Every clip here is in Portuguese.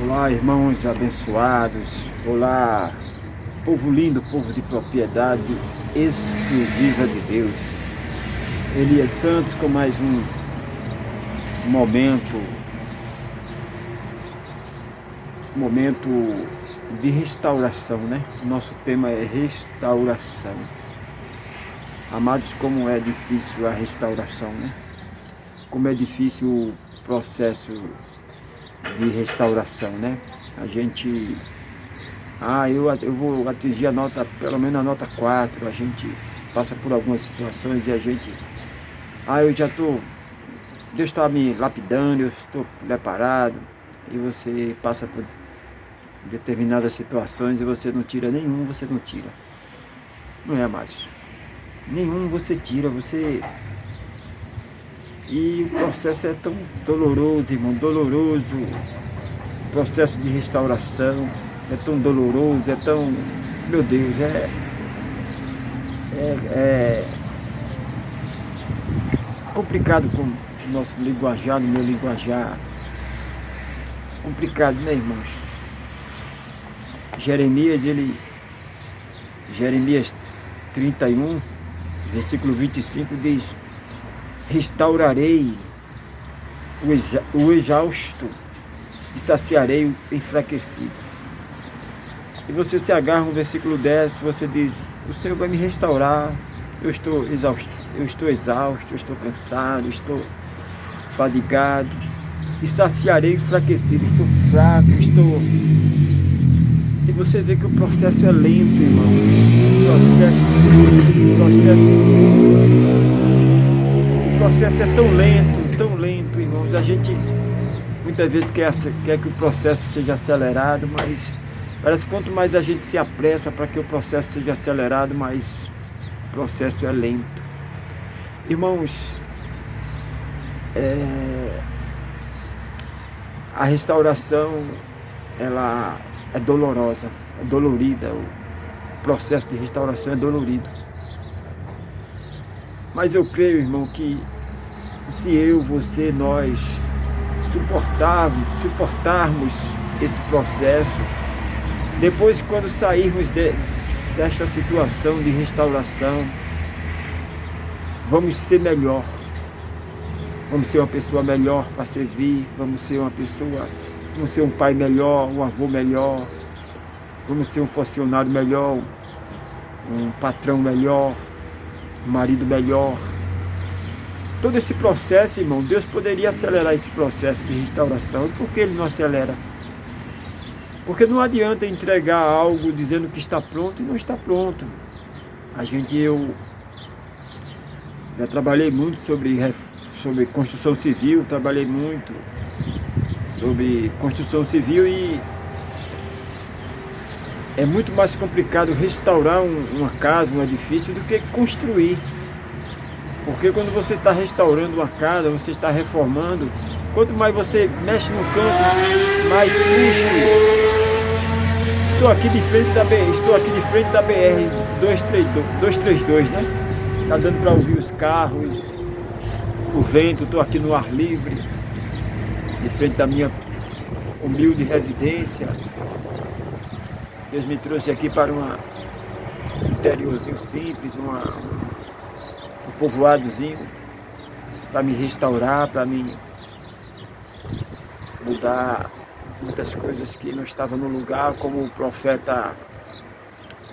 Olá, irmãos abençoados. Olá, povo lindo, povo de propriedade exclusiva de Deus. Elias Santos com mais um momento de restauração, né? Nosso tema é restauração. Amados, como é difícil a restauração, né? Como é difícil o processo de restauração, né? A gente... eu vou atingir a nota, pelo menos a nota 4. A gente passa por algumas situações e a gente... eu já estou... Deus está me lapidando, eu estou preparado. E você passa por determinadas situações e você não tira nenhum, você não tira. Não é, amados? Nenhum você tira, você... E o processo é tão doloroso, irmão, doloroso. O processo de restauração é tão doloroso, é tão... Meu Deus, é complicado com o nosso linguajar, no meu linguajar. Complicado, né, irmãos? Jeremias 31, versículo 25 diz: restaurarei o exausto e saciarei o enfraquecido. E você se agarra no versículo 10, você diz: o Senhor vai me restaurar, eu estou exausto, eu estou cansado, estou fadigado, e saciarei o enfraquecido, estou fraco, estou... E você vê que o processo é lento, irmão. O processo é tão lento, irmãos. A gente muitas vezes quer que o processo seja acelerado, mas parece que quanto mais a gente se apressa para que o processo seja acelerado, mais o processo é lento. Irmãos, a restauração, ela é dolorosa, é dolorida. O processo de restauração é dolorido. Mas eu creio, irmão, que se eu, você, nós suportarmos esse processo, depois, quando sairmos desta situação de restauração, vamos ser melhor. Vamos ser uma pessoa melhor para servir, vamos ser um pai melhor, um avô melhor, vamos ser um funcionário melhor, um patrão melhor, um marido melhor. Todo esse processo, irmão, Deus poderia acelerar esse processo de restauração. E por que Ele não acelera? Porque não adianta entregar algo dizendo que está pronto e não está pronto. Eu já trabalhei muito sobre construção civil, trabalhei muito sobre construção civil e é muito mais complicado restaurar uma casa, um edifício, do que construir. Porque quando você está restaurando uma casa, você está reformando, quanto mais você mexe no canto, mais susto. Estou aqui de frente da BR 232, né? Está dando para ouvir os carros, o vento. Estou aqui no ar livre, de frente da minha humilde residência. Deus me trouxe aqui para um interiorzinho simples, um povoadozinho, para me restaurar, para me mudar muitas coisas que não estavam no lugar, como o profeta,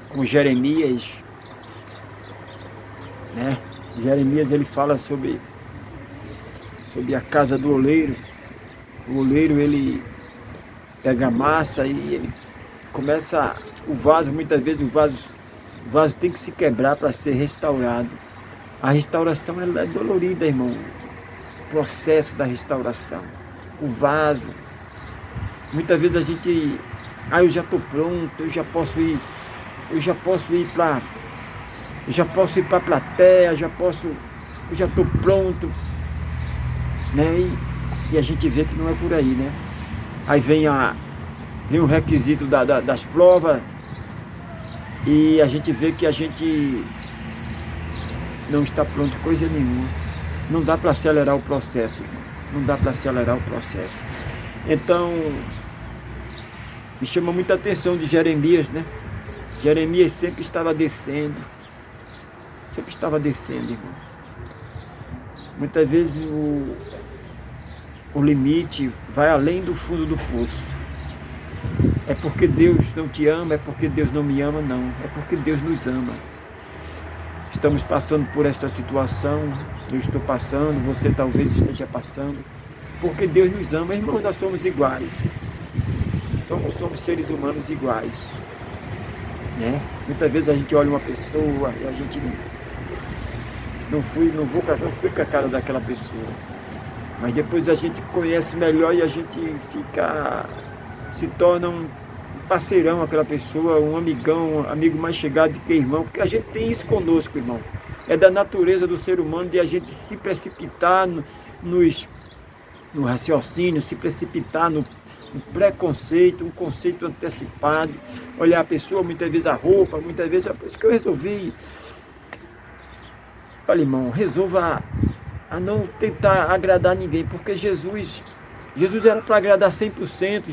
como Jeremias, né? Jeremias, ele fala sobre a casa do oleiro. O oleiro, ele pega a massa e ele começa o vaso. Muitas vezes o vaso tem que se quebrar para ser restaurado. A restauração, ela é dolorida, irmão. O processo da restauração, o vaso. Muitas vezes a gente... eu já estou pronto, eu já posso ir para a plateia, eu já estou pronto, né? E a gente vê que não é por aí, né? Aí vem o requisito das provas e a gente vê que a gente não está pronto coisa nenhuma. Não dá para acelerar o processo, irmão. Não dá para acelerar o processo. Então, Me chama muita atenção de Jeremias, né? Jeremias sempre estava descendo. Sempre estava descendo, irmão. Muitas vezes o limite vai além do fundo do poço. É porque Deus não te ama, é porque Deus não me ama, não. É porque Deus nos ama. Estamos passando por essa situação, eu estou passando, você talvez esteja passando, porque Deus nos ama. Irmãos, nós somos iguais. Somos seres humanos iguais. Né? Muitas vezes a gente olha uma pessoa e a gente não fui com a cara daquela pessoa. Mas depois a gente conhece melhor e a gente se torna um parceirão aquela pessoa, um amigão, um amigo mais chegado do que irmão, porque a gente tem isso conosco, irmão. É da natureza do ser humano de a gente se precipitar no raciocínio, se precipitar no preconceito, um conceito antecipado, olhar a pessoa, muitas vezes a roupa, muitas vezes é por isso que eu resolvi. Olha, irmão, resolva a não tentar agradar ninguém, porque Jesus era para agradar 100%,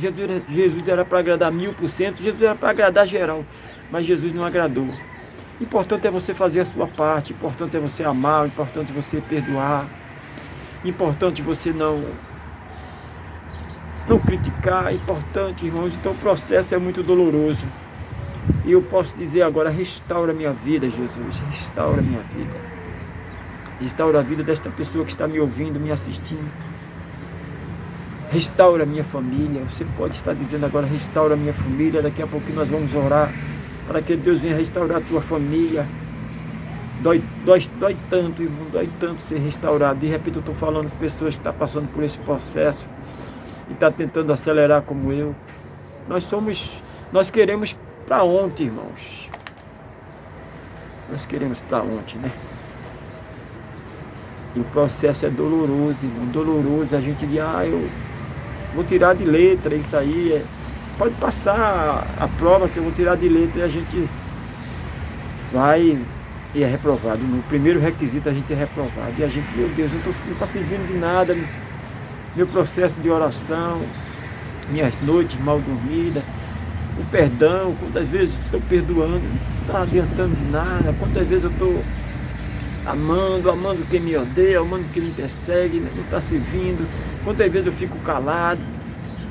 Jesus era para agradar 1000%, Jesus era para agradar geral, mas Jesus não agradou. Importante é você fazer a sua parte, importante é você amar, importante é você perdoar, importante você não criticar, importante, irmãos. Então o processo é muito doloroso. E eu posso dizer agora, restaura a minha vida, Jesus, restaura a minha vida. Restaura a vida desta pessoa que está me ouvindo, me assistindo. Restaura a minha família. Você pode estar dizendo agora, restaura a minha família. Daqui a pouquinho nós vamos orar para que Deus venha restaurar a tua família. Dói tanto, irmão, dói tanto ser restaurado. De repente eu estou falando com pessoas que estão passando por esse processo e estão tentando acelerar como eu. Nós queremos para ontem, irmãos. Nós queremos para ontem, né? E o processo é doloroso, irmão, doloroso. A gente diz, eu vou tirar de letra isso aí. Pode passar a prova que eu vou tirar de letra e a gente vai e é reprovado. No primeiro requisito a gente é reprovado. E a gente, meu Deus, não está servindo de nada. Meu processo de oração, minhas noites mal dormidas, o perdão, quantas vezes estou perdoando, não está adiantando de nada. Quantas vezes eu estou amando quem me odeia, amando quem me persegue, não está servindo. Quantas vezes eu fico calado,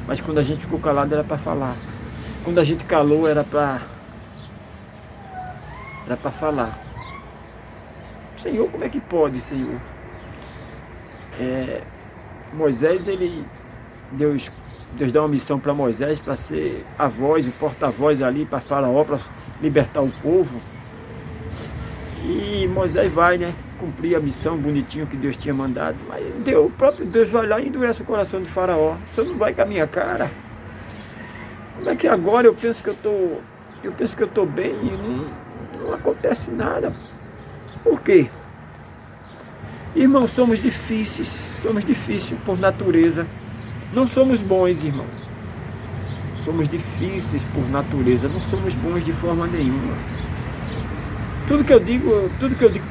mas quando a gente ficou calado era para falar. Quando a gente calou era para falar. Senhor, como é que pode, Senhor? Moisés, Deus dá uma missão para Moisés, para ser a voz, o porta-voz ali para Faraó, para libertar o povo. E Moisés vai, né, cumprir a missão bonitinho que Deus tinha mandado. Mas o próprio Deus vai lá e endurece o coração de Faraó. Você não vai com a minha cara. Como é que agora eu penso que eu estou bem e não acontece nada? Por quê? Irmãos, somos difíceis por natureza. Não somos bons, irmão. Somos difíceis por natureza, não somos bons de forma nenhuma. Tudo que eu digo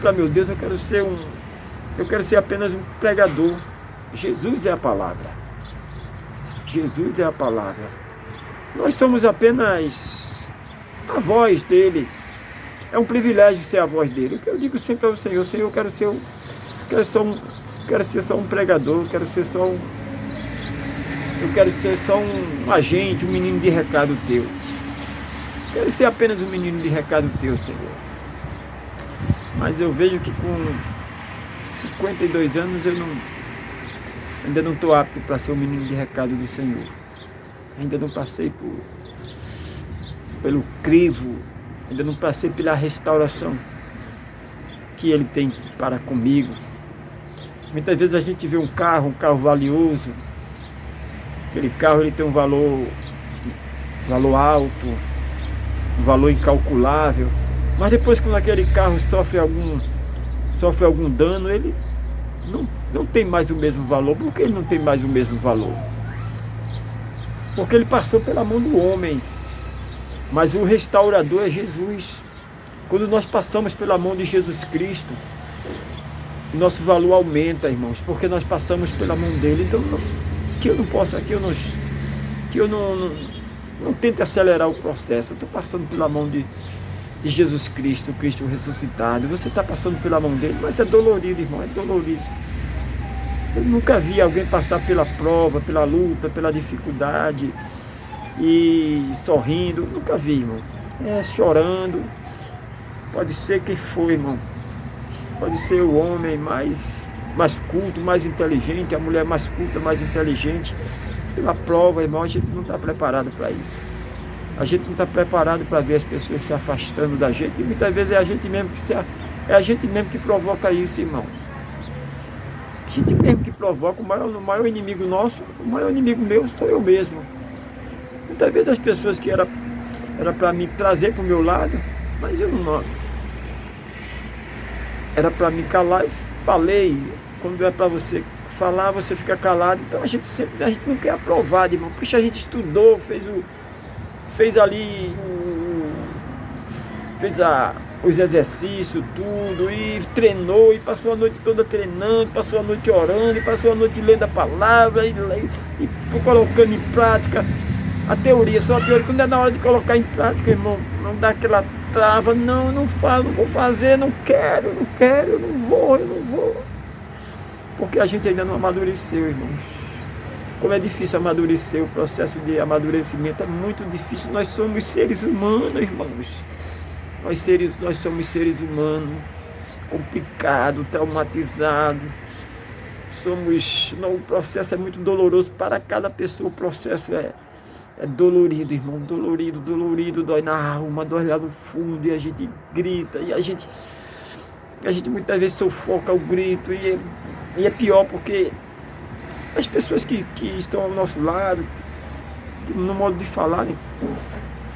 para meu Deus, eu quero ser apenas um pregador. Jesus é a palavra. Jesus é a palavra. Nós somos apenas a voz dele. É um privilégio ser a voz dele. O que eu digo sempre ao Senhor, Senhor, eu quero ser só um pregador, eu quero ser só um agente, um menino de recado teu. Eu quero ser apenas um menino de recado teu, Senhor. Mas eu vejo que com 52 anos eu ainda não estou apto para ser um menino de recado do Senhor. Ainda não passei pelo crivo, ainda não passei pela restauração que Ele tem para comigo. Muitas vezes a gente vê um carro valioso. Aquele carro ele tem um valor alto, um valor incalculável. Mas depois, quando aquele carro sofre algum dano, ele não tem mais o mesmo valor. Por que ele não tem mais o mesmo valor? Porque ele passou pela mão do homem. Mas o restaurador é Jesus. Quando nós passamos pela mão de Jesus Cristo, nosso valor aumenta, irmãos, porque nós passamos pela mão dele. Então, que eu Não tente acelerar o processo. Eu estou passando pela mão de Jesus Cristo, o Cristo ressuscitado. Você está passando pela mão dele, mas é dolorido, irmão, é dolorido. Eu nunca vi alguém passar pela prova, pela luta, pela dificuldade e sorrindo. Nunca vi, irmão. É chorando. Pode ser quem for, irmão. Pode ser o homem mais culto, mais inteligente, a mulher mais culta, mais inteligente. Pela prova, irmão, a gente não está preparado para isso. A gente não está preparado para ver as pessoas se afastando da gente. E muitas vezes é a gente mesmo que provoca isso, irmão. A gente mesmo que provoca. O maior inimigo nosso, o maior inimigo meu sou eu mesmo. Muitas vezes as pessoas que era para me trazer para o meu lado, mas eu não. Era para me calar e falei. Quando é para você falar, você fica calado. Então a gente não quer aprovado, irmão. Puxa, a gente estudou, fez os exercícios, tudo, e treinou, e passou a noite toda treinando, passou a noite orando, e passou a noite lendo a palavra, e colocando em prática a teoria, só a teoria. Quando é na hora de colocar em prática, irmão, não dá aquela trava, não falo, não vou fazer, não quero, eu não vou. Porque a gente ainda não amadureceu, irmãos. Como é difícil amadurecer, o processo de amadurecimento é muito difícil. Nós somos seres humanos, irmãos. Nós somos seres humanos, complicados, traumatizados. O processo é muito doloroso para cada pessoa. O processo é dolorido, irmão, dolorido, dói na alma, dói lá no fundo, e a gente grita, e a gente muitas vezes sufoca o grito, e é pior porque as pessoas que estão ao nosso lado, no modo de falar, né,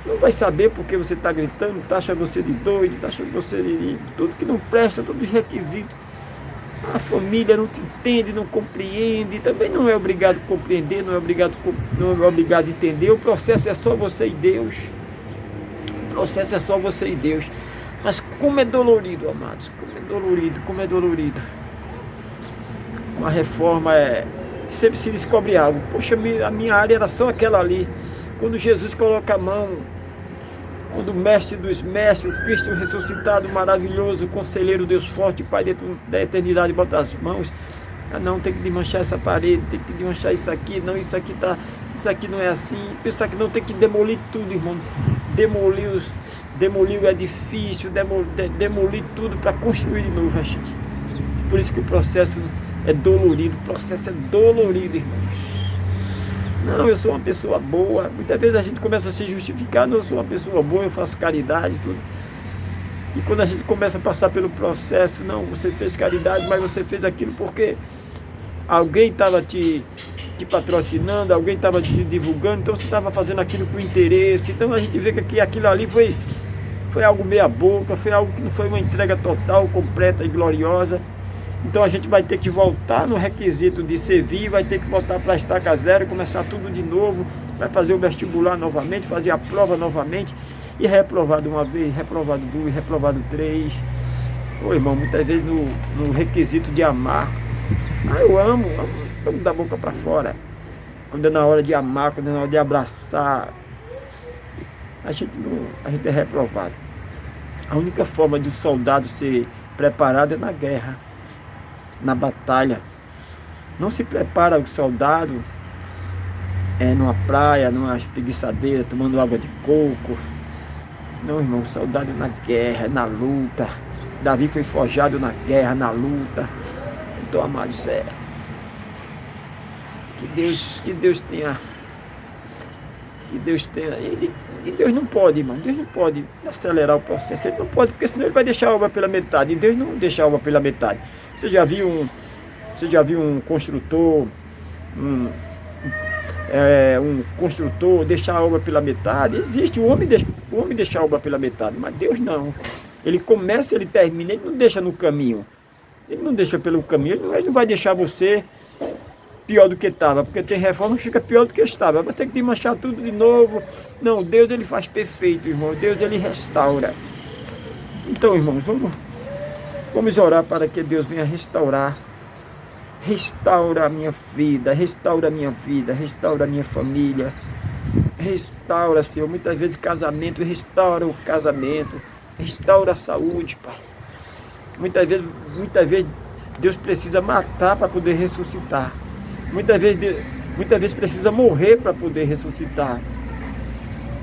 não vai saber porque você está gritando, taxa você de doido, taxa você de tudo que não presta, todos os requisitos. A família não te entende, não compreende, também não é obrigado a compreender, não é obrigado a entender. O processo é só você e Deus. O processo é só você e Deus. Mas como é dolorido, amados, como é dolorido. Uma reforma sempre se descobre algo. Poxa, a minha área era só aquela ali. Quando Jesus coloca a mão, quando o mestre dos mestres, o Cristo ressuscitado, maravilhoso, conselheiro, Deus forte, Pai dentro da eternidade, bota as mãos. Não, tem que desmanchar essa parede, tem que desmanchar isso aqui, não, isso aqui não é assim. Pensar que não, tem que demolir tudo, irmão. Demolir o edifício, demolir tudo para construir de novo, gente. Por isso que o processo é dolorido, irmãos. Não, eu sou uma pessoa boa. Muitas vezes a gente começa a se justificar. Não, eu sou uma pessoa boa, eu faço caridade, tudo. E quando a gente começa a passar pelo processo, não, você fez caridade, mas você fez aquilo porque alguém estava te patrocinando, alguém estava te divulgando, então você estava fazendo aquilo por interesse. Então a gente vê que aquilo ali foi algo meia boca, foi algo que não foi uma entrega total, completa e gloriosa. Então a gente vai ter que voltar no requisito de servir, vai ter que voltar para a estaca zero, começar tudo de novo, vai fazer o vestibular novamente, fazer a prova novamente, e reprovado uma vez, reprovado duas, reprovado três. Ô irmão, muitas vezes no requisito de amar. Eu amo da boca para fora. Quando é na hora de amar, quando é na hora de abraçar, a gente é reprovado. A única forma de um soldado ser preparado é na guerra, na batalha. Não se prepara o soldado numa praia, numa espreguiçadeira, tomando água de coco. Não, irmão, o soldado é na guerra, é na luta. Davi foi forjado na guerra, na luta. Então, amado, sério, que Deus tenha. E Deus não pode, irmão. Deus não pode acelerar o processo. Ele não pode, porque senão ele vai deixar a obra pela metade. E Deus não deixa a obra pela metade. Você já viu um construtor, um construtor deixar a obra pela metade? Existe, o homem deixa a obra pela metade, mas Deus não. Ele começa, ele termina, ele não deixa no caminho. Ele não deixa pelo caminho, ele não vai deixar você pior do que estava, porque tem reforma que fica pior do que estava. Vai ter que desmanchar tudo de novo. Não, Deus ele faz perfeito, irmão. Deus ele restaura. Então, irmãos, vamos orar para que Deus venha restaurar. Restaura a minha vida, restaura a minha família, Restaura, Senhor, muitas vezes casamento, restaura o casamento, restaura a saúde, Pai. Muitas vezes Deus precisa matar para poder ressuscitar. Muitas vezes precisa morrer para poder ressuscitar.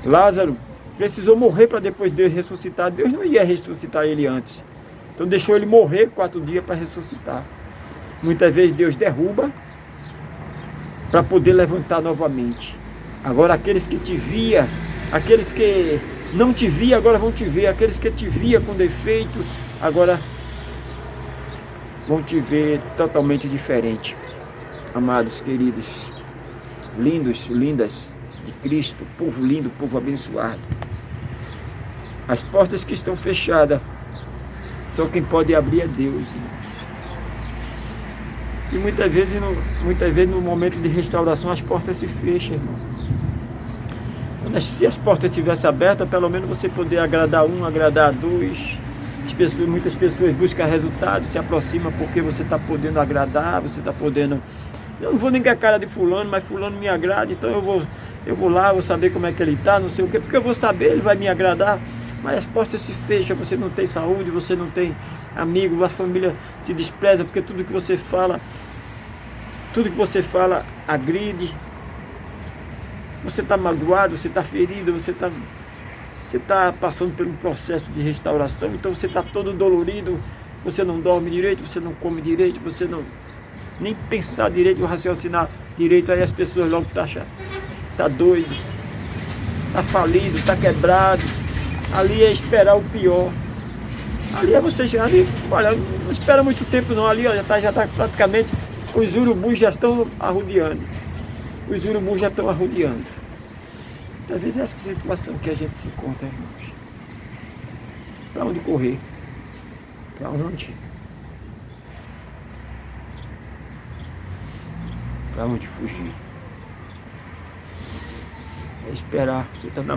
Lázaro precisou morrer para depois Deus ressuscitar. Deus não ia ressuscitar ele antes. Então deixou ele morrer 4 dias para ressuscitar. Muitas vezes Deus derruba para poder levantar novamente. Agora aqueles que te via, aqueles que não te via, agora vão te ver. Aqueles que te via com defeito, agora vão te ver totalmente diferente. Amados, queridos, lindos, lindas de Cristo, povo lindo, povo abençoado. As portas que estão fechadas, só quem pode abrir é Deus, irmãos. E muitas vezes no momento de restauração as portas se fecham, irmão. Se as portas estivessem abertas, pelo menos você poder agradar um, agradar dois. Muitas pessoas buscam resultados, se aproximam porque você está podendo agradar, você está podendo... Eu não vou nem com a cara de fulano, mas fulano me agrada, então eu vou lá, vou saber como é que ele está, não sei o quê, porque eu vou saber, ele vai me agradar. Mas as portas se fecham, você não tem saúde, você não tem amigo, a família te despreza, porque tudo que você fala agride. Você está magoado, você está ferido, você está passando por um processo de restauração, então você está todo dolorido, você não dorme direito, você não come direito, você não nem pensar direito, raciocinar direito, aí as pessoas logo tá doido, tá falido, tá quebrado. Ali é esperar o pior. Ali é você chegar ali, olha, não espera muito tempo não, ali ó, já tá praticamente, os urubus já estão arrodeando. Os urubus já estão arrodeando. Às vezes é essa situação que a gente se encontra, irmãos. Para onde correr? Para onde? Para onde fugir? É esperar. Você está na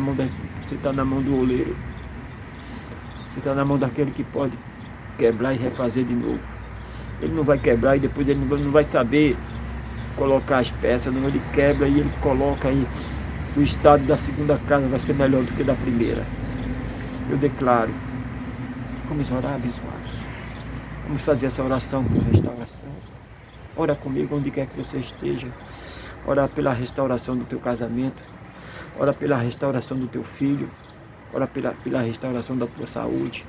mão do oleiro. Você está na mão daquele que pode quebrar e refazer de novo. Ele não vai quebrar e depois ele não vai saber colocar as peças, não, ele quebra e ele coloca aí. O estado da segunda casa vai ser melhor do que da primeira. Eu declaro. Vamos orar, abençoados. Vamos fazer essa oração por restauração. Ora comigo onde quer que você esteja. Ora pela restauração do teu casamento. Ora pela restauração do teu filho. Ora pela restauração da tua saúde.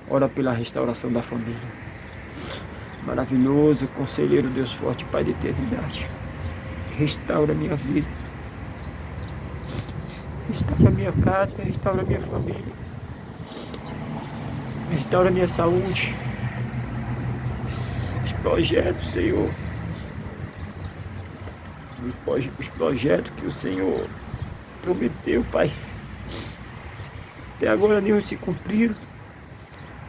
Ora pela restauração da família. Maravilhoso, conselheiro, Deus forte, Pai de eternidade. Restaura a minha vida. Restaura a minha casa, restaura a minha família. Restaura a minha saúde. Os projetos, Senhor. Os projetos que o Senhor prometeu, Pai. Até agora nenhum se cumpriram.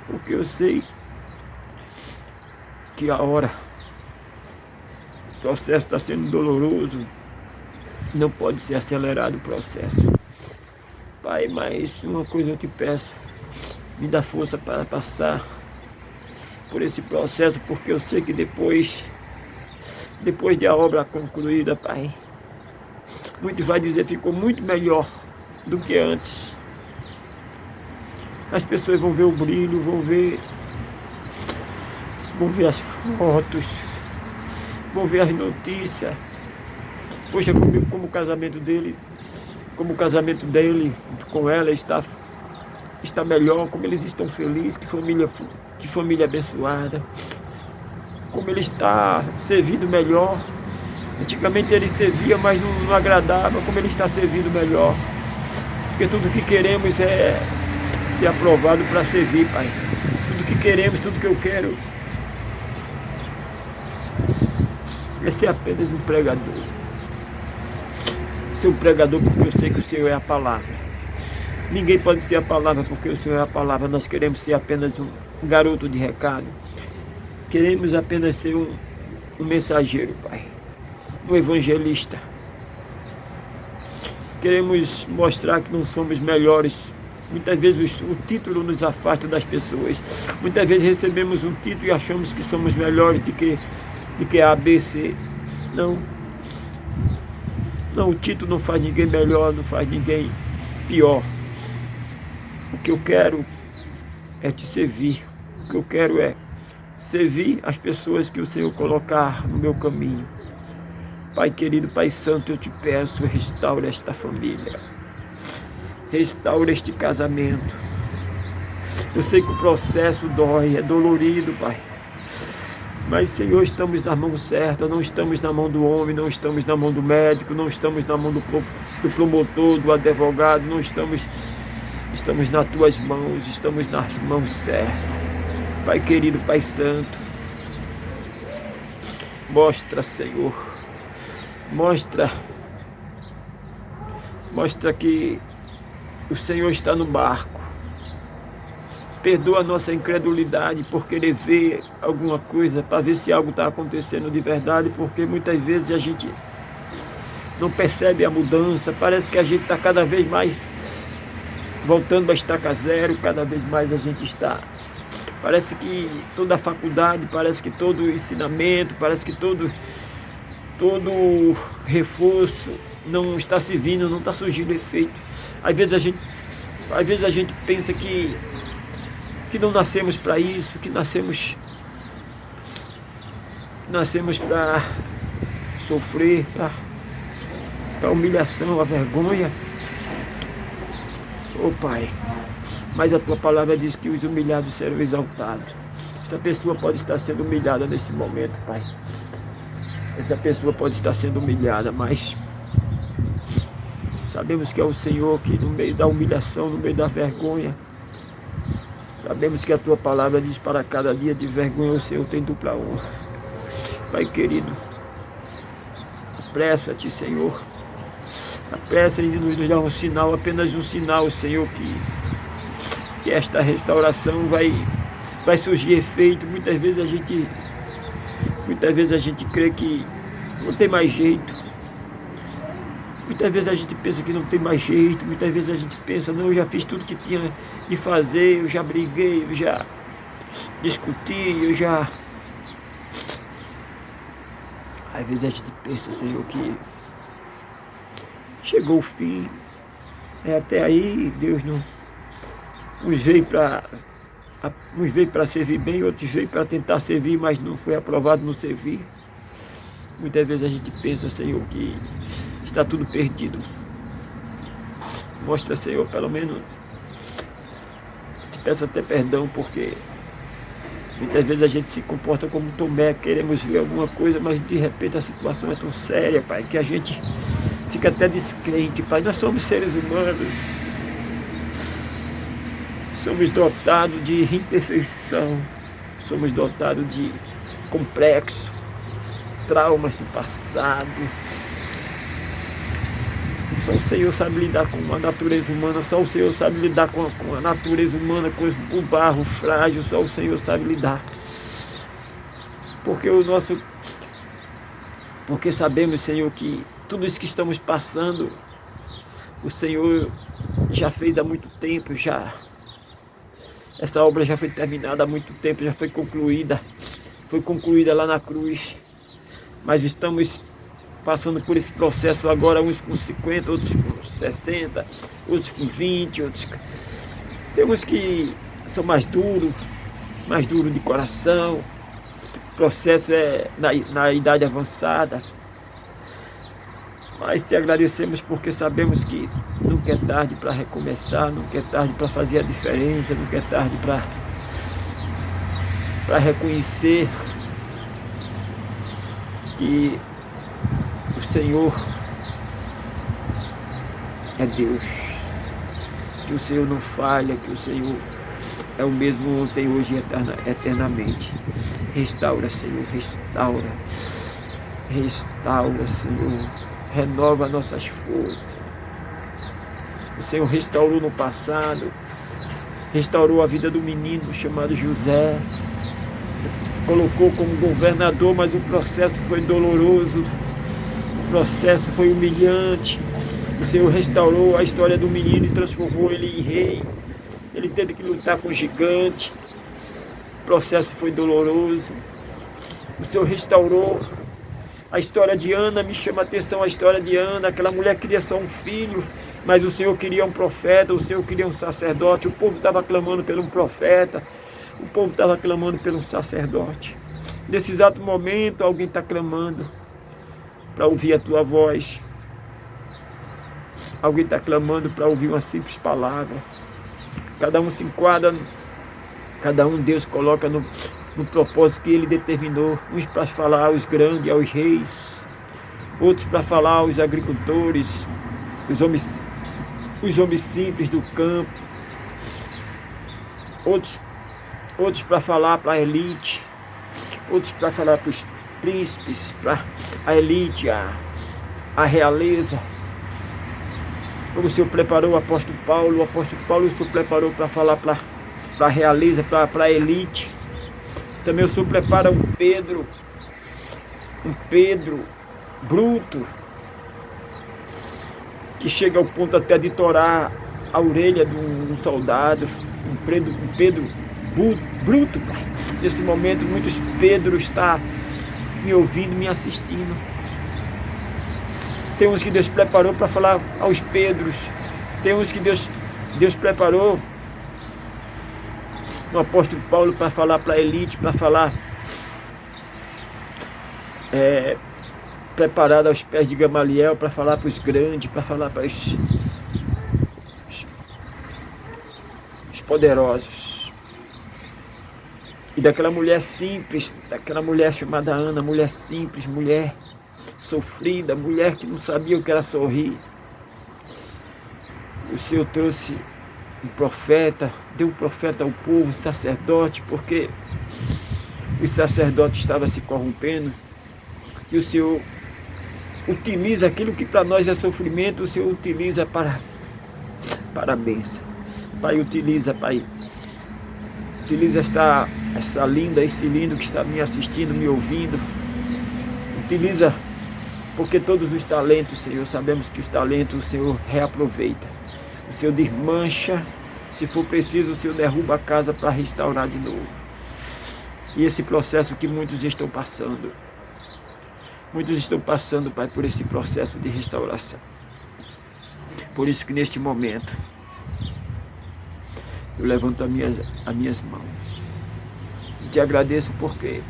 Porque eu sei que a hora, o processo está sendo doloroso, não pode ser acelerado o processo. Pai, mas uma coisa eu te peço, me dá força para passar por esse processo, porque eu sei que depois de a obra concluída, Pai, muitos vai dizer que ficou muito melhor do que antes. As pessoas vão ver o brilho, vão ver as fotos, vão ver as notícias. Poxa, como o casamento dele com ela está melhor, como eles estão felizes, que família abençoada, como ele está servindo melhor. Antigamente ele servia, mas não agradava, como ele está servindo melhor. Porque tudo que queremos é ser aprovado para servir, Pai. Tudo que queremos, tudo que eu quero é ser apenas um pregador. Ser um pregador porque eu sei que o Senhor é a palavra. Ninguém pode ser a palavra porque o Senhor é a palavra. Nós queremos ser apenas um garoto de recado. Queremos apenas ser um mensageiro, Pai. Um evangelista. Queremos mostrar que não somos melhores. Muitas vezes o título nos afasta das pessoas. Muitas vezes recebemos um título e achamos que somos melhores do que A, B, C. Não. Não, o título não faz ninguém melhor, não faz ninguém pior. O que eu quero é te servir. O que eu quero é servir as pessoas que o Senhor colocar no meu caminho. Pai querido, Pai santo, eu te peço, restaure esta família. Restaure este casamento. Eu sei que o processo dói, é dolorido, Pai. Mas, Senhor, estamos na mão certa, não estamos na mão do homem, não estamos na mão do médico, não estamos na mão do promotor, do advogado, não estamos nas tuas mãos, estamos nas mãos certas. Pai querido, Pai santo, mostra, Senhor, mostra que o Senhor está no barco. Perdoa a nossa incredulidade por querer ver alguma coisa, para ver se algo está acontecendo de verdade, porque muitas vezes a gente não percebe a mudança, parece que a gente está cada vez mais voltando a estaca zero, cada vez mais a gente está. Parece que toda a faculdade, parece que todo o ensinamento, parece que todo reforço não está servindo, não está surgindo efeito. Às vezes a gente pensa que não nascemos para isso, que nascemos para sofrer, para a humilhação, a vergonha. Ô Pai, mas a Tua palavra diz que os humilhados serão exaltados. Essa pessoa pode estar sendo humilhada nesse momento, Pai. Essa pessoa pode estar sendo humilhada, mas sabemos que é o Senhor que no meio da humilhação, no meio da vergonha, sabemos que a Tua palavra diz: para cada dia de vergonha o Senhor tem dupla honra. Pai querido, apressa-te, Senhor. Apressa em nos dar um sinal, apenas um sinal, Senhor, que esta restauração vai surgir efeito. Muitas vezes a gente crê que não tem mais jeito. Muitas vezes a gente pensa que não tem mais jeito. Muitas vezes a gente pensa: não, eu já fiz tudo que tinha de fazer, eu já briguei, eu já discuti, eu já... Às vezes a gente pensa, Senhor, que chegou o fim. Até aí Deus não... Uns veio para servir bem, outros veio para tentar servir, mas não foi aprovado no servir. Muitas vezes a gente pensa, Senhor, que está tudo perdido. Mostra, Senhor, pelo menos, te peço até perdão, porque muitas vezes a gente se comporta como Tomé, queremos ver alguma coisa, mas de repente a situação é tão séria, Pai, que a gente fica até descrente, Pai. Nós somos seres humanos, somos dotados de imperfeição, somos dotados de complexo, traumas do passado. Só o Senhor sabe lidar com a natureza humana, só o Senhor sabe lidar com a natureza humana, com o barro frágil, só o Senhor sabe lidar. Porque sabemos, Senhor, que tudo isso que estamos passando, o Senhor já fez há muito tempo, essa obra já foi terminada há muito tempo, já foi concluída lá na cruz. Mas estamos passando por esse processo agora, uns com 50, outros com 60, outros com 20, outros... Tem uns que são mais duros de coração. O processo é na idade avançada. Mas te agradecemos porque sabemos que nunca é tarde para recomeçar, nunca é tarde para fazer a diferença, nunca é tarde para reconhecer que o Senhor é Deus, que o Senhor não falha, que o Senhor é o mesmo ontem, hoje e eternamente. Restaura, Senhor, restaura, Senhor, renova nossas forças. O Senhor restaurou no passado, restaurou a vida do menino chamado José, colocou como governador, mas o processo foi doloroso, o processo foi humilhante. O Senhor restaurou a história do menino e transformou ele em rei. Ele teve que lutar com o gigante, o processo foi doloroso. O Senhor restaurou A história de Ana me chama a atenção, a história de Ana, aquela mulher queria só um filho, mas o Senhor queria um profeta, o Senhor queria um sacerdote, o povo estava clamando por um profeta, o povo estava clamando por um sacerdote. Nesse exato momento, alguém está clamando para ouvir a tua voz. Alguém está clamando para ouvir uma simples palavra. Cada um se enquadra, cada um Deus coloca no propósito que Ele determinou. Uns para falar aos grandes, aos reis, outros para falar aos agricultores, os homens simples do campo, outros para falar para a elite, outros para falar para os príncipes, para a elite, a realeza. Como o Senhor preparou o apóstolo Paulo o Senhor preparou para falar para a realeza, para a elite. Também o Senhor prepara um Pedro bruto, que chega ao ponto até de torar a orelha de um soldado, um Pedro bruto, Pai. Nesse momento, muitos Pedros estão me ouvindo, me assistindo. Tem uns que Deus preparou para falar aos Pedros, tem uns que Deus preparou no apóstolo Paulo para falar para a elite, para falar preparado aos pés de Gamaliel, para falar para os grandes, para falar para os poderosos. E daquela mulher simples, daquela mulher chamada Ana, mulher simples, mulher sofrida, mulher que não sabia o que era sorrir, o Senhor trouxe um profeta, deu um profeta ao povo, sacerdote, porque os sacerdotes estavam se corrompendo, e o Senhor utiliza aquilo que para nós é sofrimento, o Senhor utiliza para a bênção. Pai, utiliza essa linda, esse lindo que está me assistindo, me ouvindo, utiliza, porque todos os talentos, Senhor, sabemos que os talentos o Senhor reaproveita, o Senhor desmancha, se for preciso o Senhor derruba a casa para restaurar de novo. E esse processo que muitos estão passando, Pai, por esse processo de restauração. Por isso que neste momento eu levanto as minhas mãos e te agradeço, porque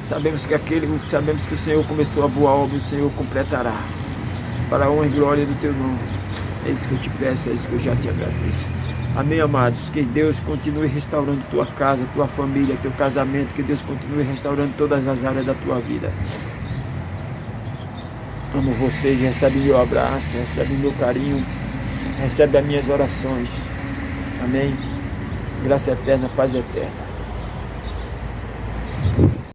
sabemos que o Senhor começou a boa obra, o Senhor completará, para a honra e glória do teu nome. É isso que eu te peço, é isso que eu já te agradeço. Amém, amados? Que Deus continue restaurando tua casa, tua família, teu casamento, que Deus continue restaurando todas as áreas da tua vida. Amo vocês, recebe meu abraço, recebe meu carinho, recebe as minhas orações. Amém? Graça eterna, paz eterna.